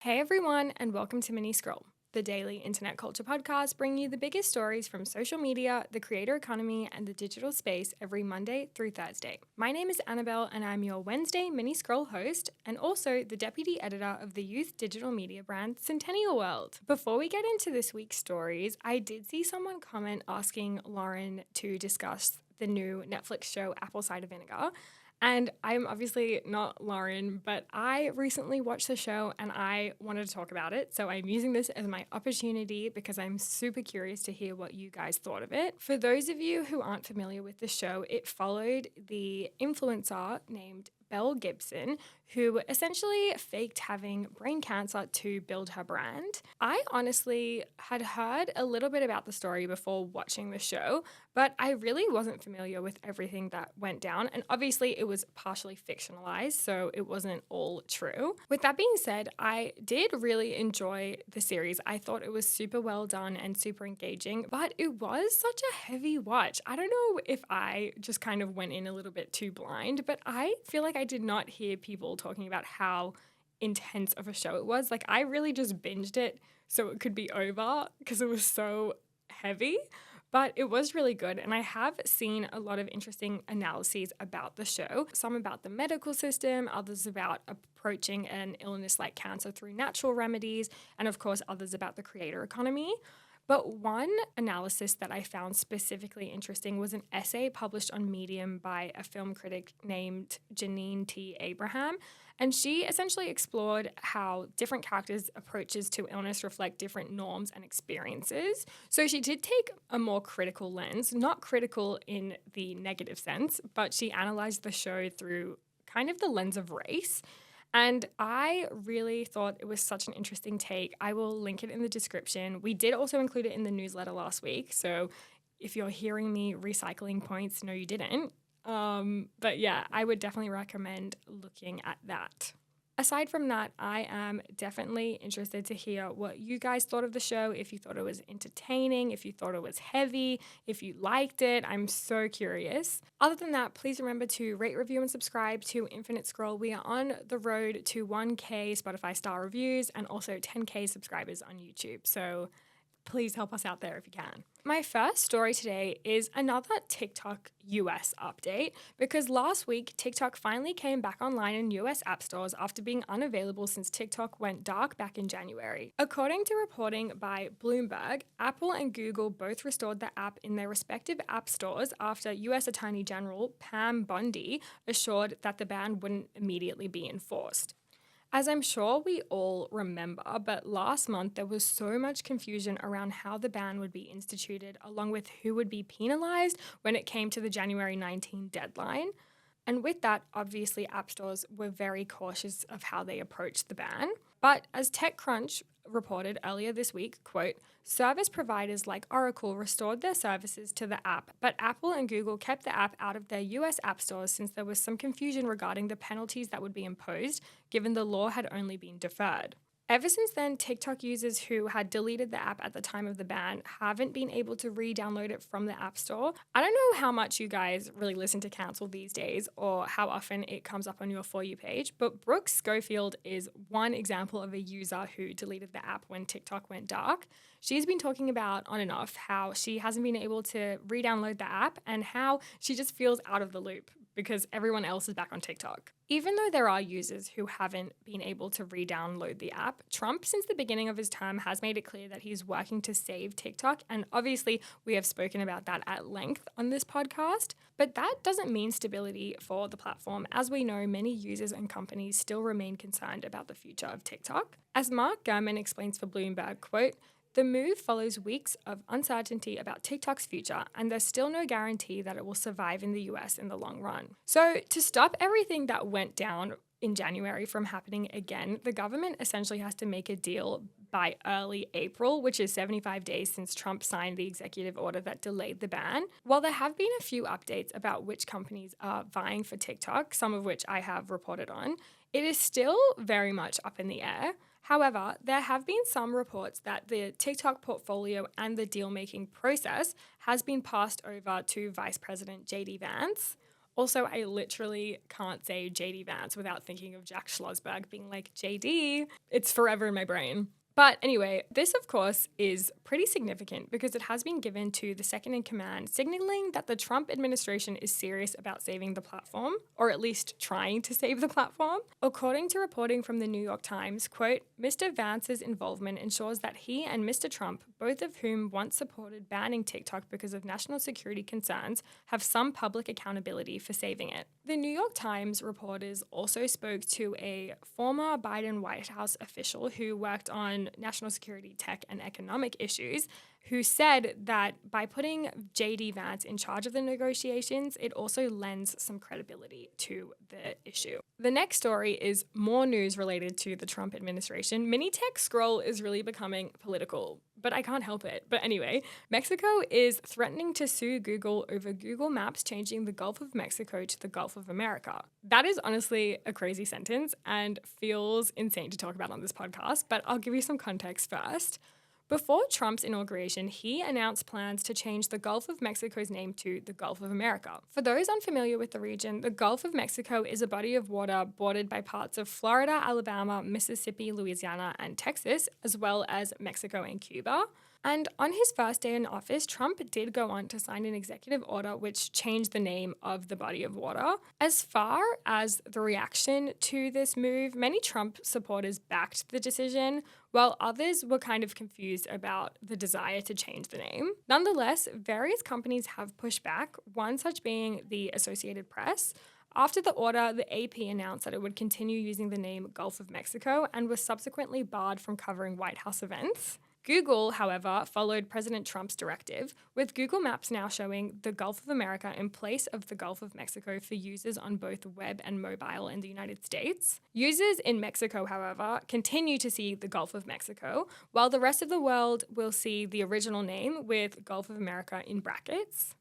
Hey everyone, and welcome to Mini Scroll, the daily internet culture podcast bringing you the biggest stories from social media, the creator economy, and the digital space every Monday through Thursday. My name is Annabelle, and I'm your Wednesday Mini Scroll host, and also the deputy editor of the youth digital media brand Centennial World. Before we get into this week's stories, I did see someone comment asking Lauren to discuss the new Netflix show Apple Cider Vinegar. And I'm obviously not Lauren, but I recently watched the show and I wanted to talk about it. So I'm using this as my opportunity because I'm super curious to hear what you guys thought of it. For those of you who aren't familiar with the show, it followed the influencer named Belle Gibson, who essentially faked having brain cancer to build her brand. I honestly had heard a little bit about the story before watching the show, but I really wasn't familiar with everything that went down. And obviously, it was partially fictionalized, so it wasn't all true. With that being said, I did really enjoy the series. I thought it was super well done and super engaging, but it was such a heavy watch. I don't know if I just kind of went in a little bit too blind, but I feel like I did not hear people talking about how intense of a show it was. Like, I really just binged it so it could be over because it was so heavy. But it was really good, and I have seen a lot of interesting analyses about the show. Some about the medical system, others about approaching an illness like cancer through natural remedies, and of course, others about the creator economy. But one analysis that I found specifically interesting was an essay published on Medium by a film critic named Janine T. Abraham. And she essentially explored how different characters' approaches to illness reflect different norms and experiences. So she did take a more critical lens, not critical in the negative sense, but she analyzed the show through kind of the lens of race. And I really thought it was such an interesting take. I will link it in the description. We did also include it in the newsletter last week. So if you're hearing me recycling points, no, you didn't. But yeah, I would definitely recommend looking at that. Aside from that, I am definitely interested to hear what you guys thought of the show, if you thought it was entertaining, if you thought it was heavy, if you liked it. I'm so curious. Other than that, please remember to rate, review, and subscribe to Infinite Scroll. We are on the road to 1K Spotify star reviews and also 10K subscribers on YouTube. So please help us out there if you can. My first story today is another TikTok US update because last week TikTok finally came back online in US app stores after being unavailable since TikTok went dark back in January. According to reporting by Bloomberg, Apple and Google both restored the app in their respective app stores after US Attorney General Pam Bondi assured that the ban wouldn't immediately be enforced. As I'm sure we all remember, but last month there was so much confusion around how the ban would be instituted, along with who would be penalized when it came to the January 19 deadline. And with that, obviously, app stores were very cautious of how they approached the ban. But as TechCrunch reported earlier this week, quote, service providers like Oracle restored their services to the app, but Apple and Google kept the app out of their US app stores since there was some confusion regarding the penalties that would be imposed, given the law had only been deferred. Ever since then, TikTok users who had deleted the app at the time of the ban haven't been able to re-download it from the App Store. I don't know how much you guys really listen to Cancel these days or how often it comes up on your For You page, but Brooke Schofield is one example of a user who deleted the app when TikTok went dark. She's been talking about on and off how she hasn't been able to re-download the app and how she just feels out of the loop because everyone else is back on TikTok. Even though there are users who haven't been able to re-download the app, Trump, since the beginning of his term, has made it clear that he's working to save TikTok. And obviously, we have spoken about that at length on this podcast. But that doesn't mean stability for the platform. As we know, many users and companies still remain concerned about the future of TikTok. As Mark Gurman explains for Bloomberg, quote, the move follows weeks of uncertainty about TikTok's future, and there's still no guarantee that it will survive in the US in the long run. So, to stop everything that went down in January from happening again, the government essentially has to make a deal by early April, which is 75 days since Trump signed the executive order that delayed the ban. While there have been a few updates about which companies are vying for TikTok, some of which I have reported on, it is still very much up in the air. However, there have been some reports that the TikTok portfolio and the deal-making process has been passed over to Vice President JD Vance. Also, I literally can't say JD Vance without thinking of Jack Schlossberg being like, JD. It's forever in my brain. But anyway, this, of course, is pretty significant because it has been given to the second in command, signaling that the Trump administration is serious about saving the platform, or at least trying to save the platform. According to reporting from the New York Times, quote, Mr. Vance's involvement ensures that he and Mr. Trump, both of whom once supported banning TikTok because of national security concerns, have some public accountability for saving it. The New York Times reporters also spoke to a former Biden White House official who worked on national security, tech, and economic issues, who said that by putting JD Vance in charge of the negotiations, it also lends some credibility to the issue. The next story is more news related to the Trump administration. Mini Tech Scroll is really becoming political, but I can't help it. But anyway, Mexico is threatening to sue Google over Google Maps changing the Gulf of Mexico to the Gulf of America. That is honestly a crazy sentence and feels insane to talk about on this podcast, but I'll give you some context first. Before Trump's inauguration, he announced plans to change the Gulf of Mexico's name to the Gulf of America. For those unfamiliar with the region, the Gulf of Mexico is a body of water bordered by parts of Florida, Alabama, Mississippi, Louisiana, and Texas, as well as Mexico and Cuba. And on his first day in office, Trump did go on to sign an executive order which changed the name of the body of water. As far as the reaction to this move, many Trump supporters backed the decision, while others were kind of confused about the desire to change the name. Nonetheless, various companies have pushed back, one such being the Associated Press. After the order, the AP announced that it would continue using the name Gulf of Mexico and was subsequently barred from covering White House events. Google, however, followed President Trump's directive, with Google Maps now showing the Gulf of America in place of the Gulf of Mexico for users on both web and mobile in the United States. Users in Mexico, however, continue to see the Gulf of Mexico, while the rest of the world will see the original name with Gulf of America in brackets.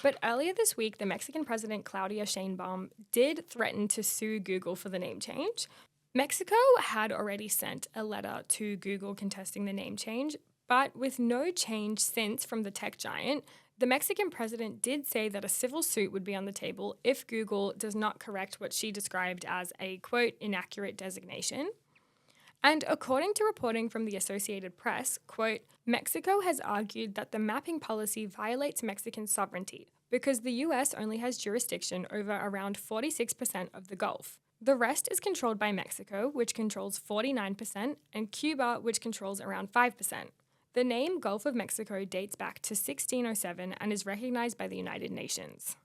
But earlier this week, the Mexican president, Claudia Sheinbaum, did threaten to sue Google for the name change. Mexico had already sent a letter to Google contesting the name change, but with no change since from the tech giant, the Mexican president did say that a civil suit would be on the table if Google does not correct what she described as a, quote, inaccurate designation. And according to reporting from the Associated Press, quote, Mexico has argued that the mapping policy violates Mexican sovereignty because the US only has jurisdiction over around 46% of the Gulf. The rest is controlled by Mexico, which controls 49%, and Cuba, which controls around 5%. The name Gulf of Mexico dates back to 1607 and is recognized by the United Nations.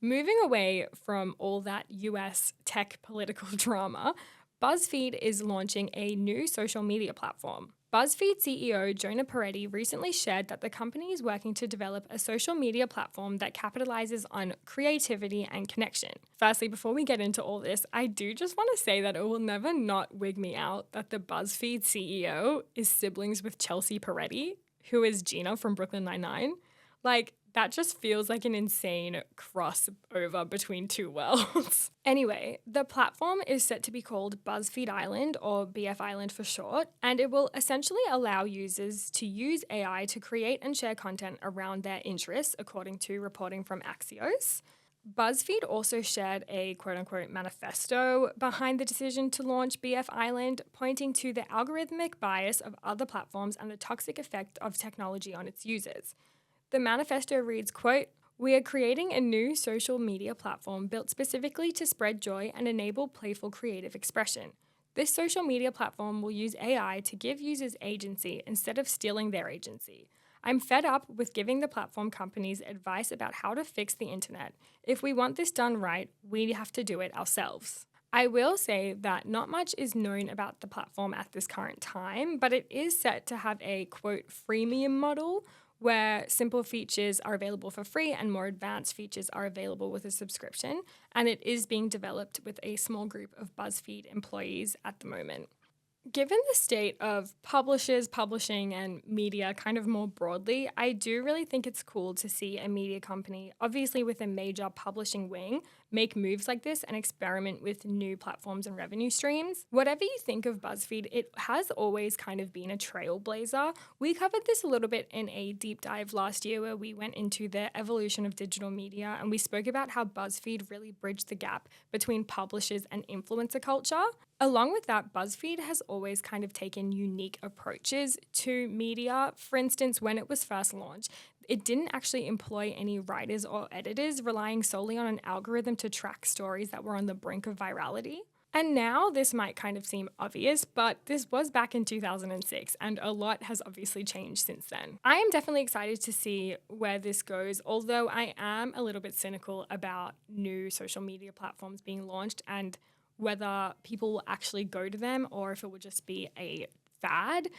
Moving away from all that US tech political drama, Buzzfeed is launching a new social media platform. Buzzfeed CEO Jonah Peretti recently shared that the company is working to develop a social media platform that capitalizes on creativity and connection. Firstly, before we get into all this, I do just want to say that it will never not wig me out that the Buzzfeed CEO is siblings with Chelsea Peretti, who is Gina from Brooklyn Nine-Nine. That just feels like an insane crossover between two worlds. Anyway, the platform is set to be called BuzzFeed Island, or BF Island for short, and it will essentially allow users to use AI to create and share content around their interests, according to reporting from Axios. BuzzFeed also shared a quote-unquote manifesto behind the decision to launch BF Island, pointing to the algorithmic bias of other platforms and the toxic effect of technology on its users. The manifesto reads, quote, we are creating a new social media platform built specifically to spread joy and enable playful creative expression. This social media platform will use AI to give users agency instead of stealing their agency. I'm fed up with giving the platform companies advice about how to fix the internet. If we want this done right, we have to do it ourselves. I will say that not much is known about the platform at this current time, but it is set to have a, quote, freemium model, where simple features are available for free and more advanced features are available with a subscription, and it is being developed with a small group of BuzzFeed employees at the moment. Given the state of publishers, publishing, and media kind of more broadly, I do really think it's cool to see a media company, obviously with a major publishing wing, make moves like this and experiment with new platforms and revenue streams. Whatever you think of BuzzFeed, it has always kind of been a trailblazer. We covered this a little bit in a deep dive last year where we went into the evolution of digital media, and we spoke about how BuzzFeed really bridged the gap between publishers and influencer culture. Along with that, BuzzFeed has always kind of taken unique approaches to media. For instance, when it was first launched, it didn't actually employ any writers or editors, relying solely on an algorithm to track stories that were on the brink of virality. And now this might kind of seem obvious, but this was back in 2006, and a lot has obviously changed since then. I am definitely excited to see where this goes, although I am a little bit cynical about new social media platforms being launched and whether people will actually go to them or if it will just be a fad.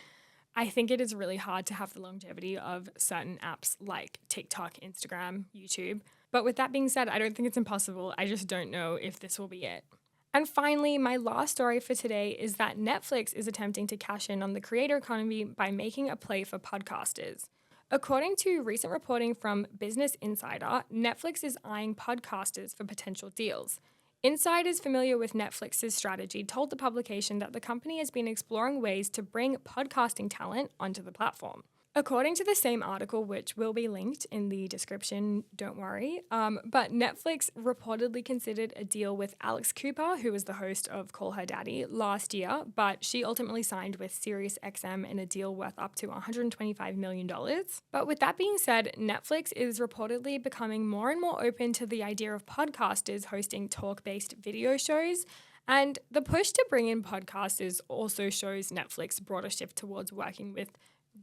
I think it is really hard to have the longevity of certain apps like TikTok, Instagram, YouTube. But with that being said, I don't think it's impossible. I just don't know if this will be it. And finally, my last story for today is that Netflix is attempting to cash in on the creator economy by making a play for podcasters. According to recent reporting from Business Insider, Netflix is eyeing podcasters for potential deals. Insiders familiar with Netflix's strategy told the publication that the company has been exploring ways to bring podcasting talent onto the platform. According to the same article, which will be linked in the description, don't worry, but Netflix reportedly considered a deal with Alex Cooper, who was the host of Call Her Daddy, last year, but she ultimately signed with SiriusXM in a deal worth up to $125 million. But with that being said, Netflix is reportedly becoming more and more open to the idea of podcasters hosting talk-based video shows, and the push to bring in podcasters also shows Netflix's broader shift towards working with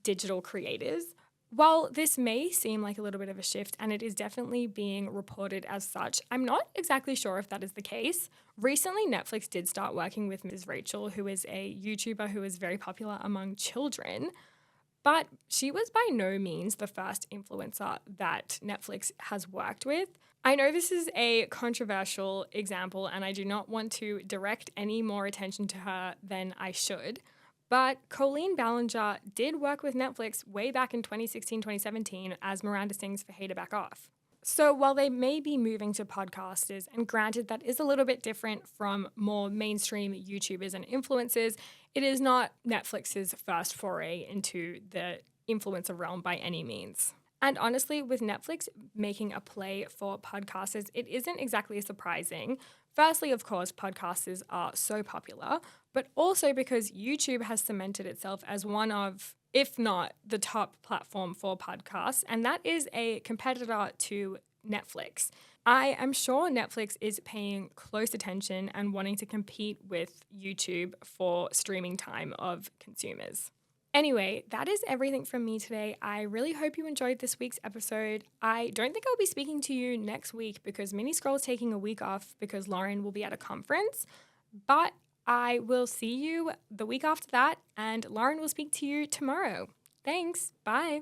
digital creators. While this may seem like a little bit of a shift, and it is definitely being reported as such, I'm not exactly sure if that is the case. Recently, Netflix did start working with Ms. Rachel, who is a YouTuber who is very popular among children, but she was by no means the first influencer that Netflix has worked with. I know this is a controversial example, and I do not want to direct any more attention to her than I should, but Colleen Ballinger did work with Netflix way back in 2016-2017 as Miranda sings for Hey to Back Off. So while they may be moving to podcasters, and granted that is a little bit different from more mainstream YouTubers and influencers, it is not Netflix's first foray into the influencer realm by any means. And honestly, with Netflix making a play for podcasters, it isn't exactly surprising. Firstly, of course, podcasters are so popular, but also because YouTube has cemented itself as one of, if not the top platform for podcasts, and that is a competitor to Netflix. I am sure Netflix is paying close attention and wanting to compete with YouTube for streaming time of consumers. Anyway, that is everything from me today. I really hope you enjoyed this week's episode. I don't think I'll be speaking to you next week because Mini Scroll's taking a week off because Lauren will be at a conference, but I will see you the week after that, and Lauren will speak to you tomorrow. Thanks. Bye.